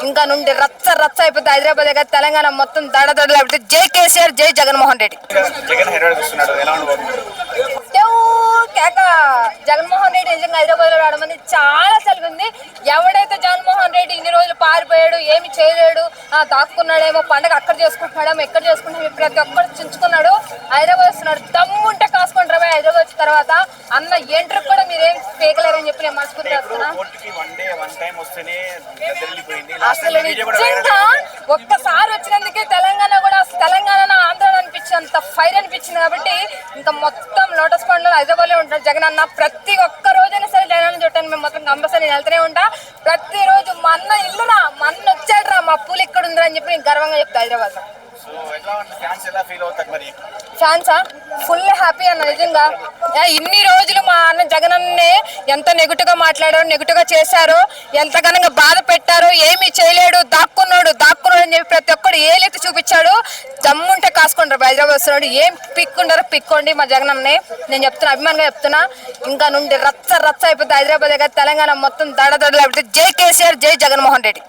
ఇంకా నుండి రచ్చ రచ్చ అయిపోతే హైదరాబాద్ దగ్గర తెలంగాణ మొత్తం దడదడలు అయిపోతే జై కేసీఆర్, జై జగన్మోహన్ రెడ్డి. కేక జగన్మోహన్ రెడ్డి నిజంగా హైదరాబాద్ లో రావడం అనేది చాలా ఉంది. ఎవడైతే జగన్మోహన్ రెడ్డి ఇన్ని రోజులు పారిపోయాడు, ఏమి చేయలేడు, దాక్కున్నాడేమో, పండగ అక్కడ చేసుకుంటున్నాడేమో, ఎక్కడ చేసుకుంటున్నాడు, ప్రతి ఒక్కరు చించుకున్నాడు. హైదరాబాద్ వస్తున్నాడు, దమ్ముంటే కాసుకుంటారా హైదరాబాద్ వచ్చిన తర్వాత అన్న ఎంట్రీ కూడా మీరేం పీకలేరని చెప్పి నేను మనస్ఫూర్తిగా చెప్తున్నా. అసలు నిజంగా ఒక్కసారి వచ్చినందుకే తెలంగాణ కూడా తెలంగాణ ఆంధ్ర అనిపించేంత ఫైర్ అనిపించింది. కాబట్టి ఇంకా మొత్తం లోటస్ పాండ్ లో హైదరాబాద్ లో ఉంటాడు జగన్ అన్న. ప్రతి ఒక్క రోజైనా సరే జగన్ చూడటానికి మేము మొత్తం కంపల్సరీ వెళ్తూనే ఉంటా. ప్రతిరోజు మా అన్న ఇల్లురా, మా అన్న వచ్చాడురా, మా పూలు ఇక్కడ ఉందిరా అని చెప్పి నేను గర్వంగా చెప్తా హైదరాబాద్ లో. ఫ్యాన్సా ఫుల్ హ్యాపీ అన్న నిజంగా. ఇన్ని రోజులు మా అన్న జగన్ అన్నే ఎంత నెగిటివ్ గా మాట్లాడారు, నెగిటివ్ గా చేశారు, ఎంత ఘనంగా బాధ పెట్టారు, ఏమీ చేయలేడు, దాక్కున్నాడు అని చెప్పి ప్రతి ఒక్కడు ఏలెత్తి చూపించాడు. దమ్ముంటే కాసుకుంటారు హైదరాబాద్ వస్తున్నాడు. ఏం పిక్కుంటారో పిక్కోండి మా జగన్ అన్నే. నేను చెప్తున్నా, అభిమానంగా చెప్తున్నా. ఇంకా నుండి రచ్చ రచ్చ అయిపోతే హైదరాబాద్ దగ్గర తెలంగాణ మొత్తం దడదడలు అయిపోతే జై కేసీఆర్, జై జగన్మోహన్ రెడ్డి.